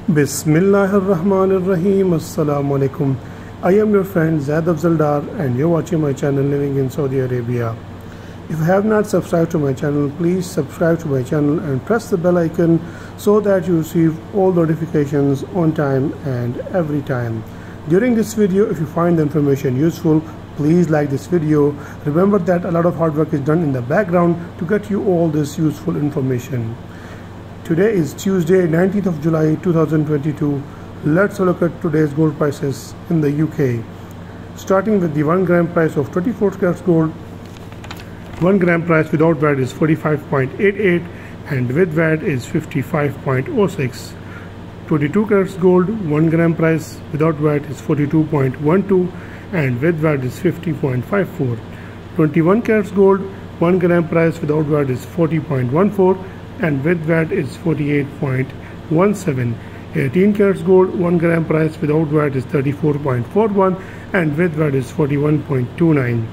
Bismillahirrahmanirrahim. Assalamu alaikum. I am your friend Zaid Afzaldar and you're watching my channel Living in Saudi Arabia. If you have not subscribed to my channel, please subscribe to my channel and press the bell icon so that you receive all notifications on time and every time. During this video, if you find the information useful, please like this video. Remember that a lot of hard work is done in the background to get you all this useful information. Today is Tuesday, 19th of July 2022. Let's look at today's gold prices in the UK. Starting with the 1 gram price of 24 carats gold. 1 gram price without VAT is 45.88 and with VAT is 55.06. 22 carats gold, 1 gram price without VAT is 42.12 and with VAT is 50.54. 21 carats gold, 1 gram price without VAT is 40.14 and with VAT is 48.17. 18 carats gold, 1 gram price without VAT is 34.41 and with VAT is 41.29.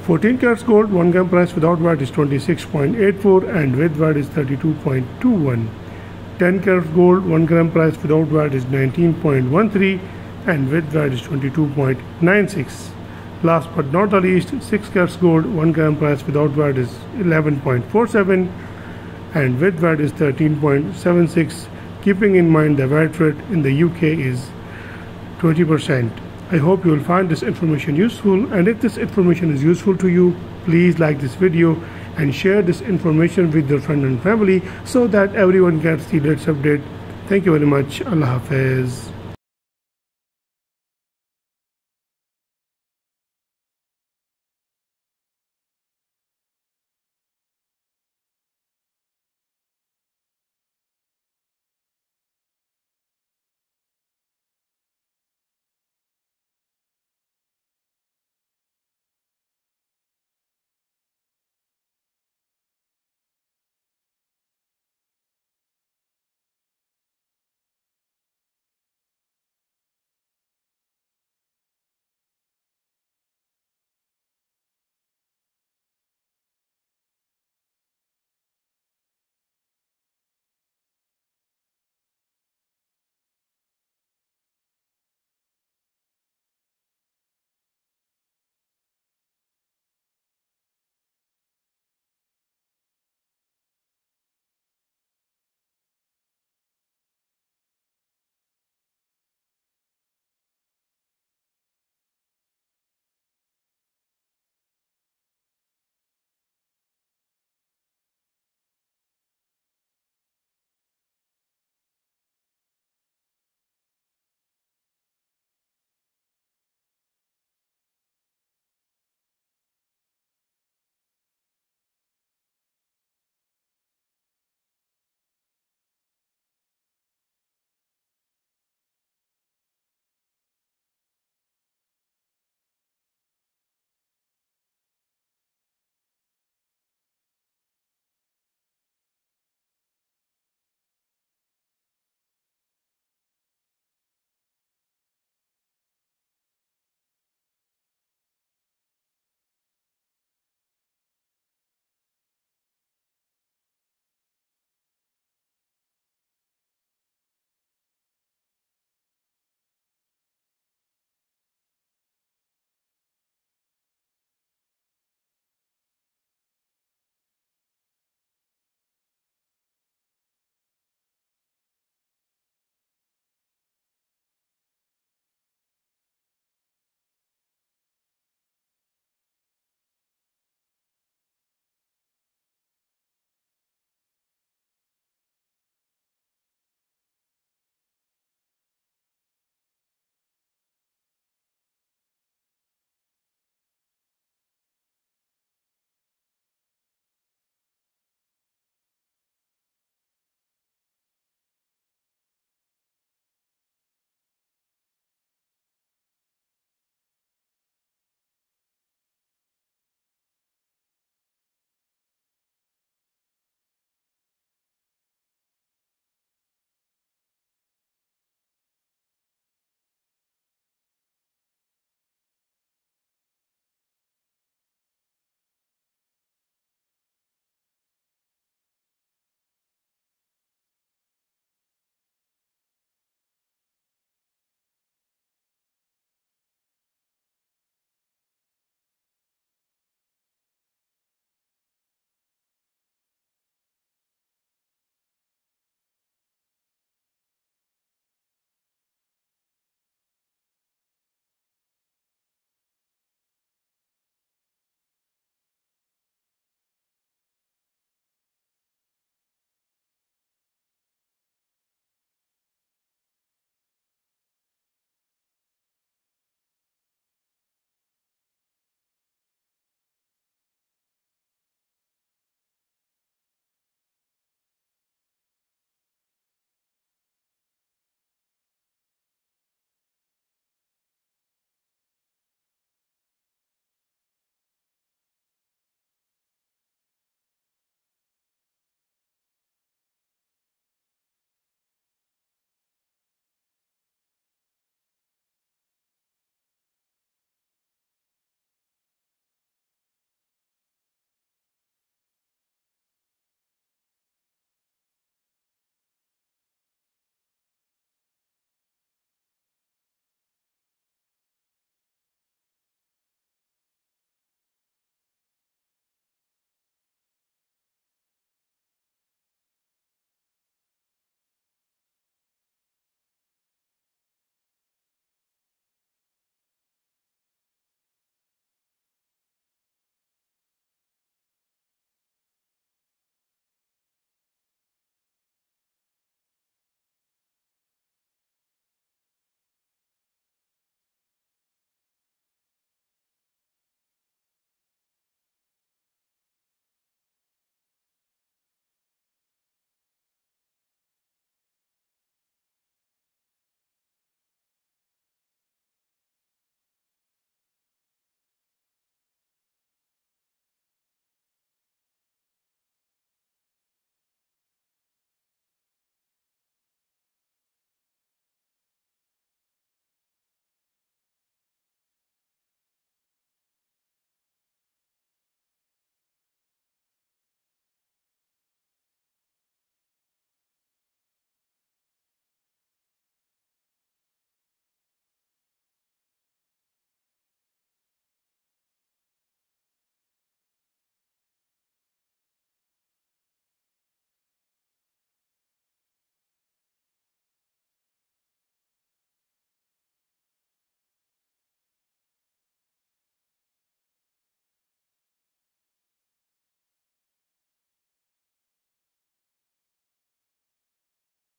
14 carats gold, 1 gram price without VAT is 26.84 and with VAT is 32.21. 10 carats gold, 1 gram price without VAT is 19.13 and with VAT is 22.96. Last but not the least, 6 carats gold, 1 gram price without VAT is 11.47 and with VAT is 13.76. Keeping in mind the VAT rate in the UK is 20%. I hope you will find this information useful, and if this information is useful to you, please like this video and share this information with your friends and family so that everyone gets the latest update. Thank you very much. Allah Hafiz.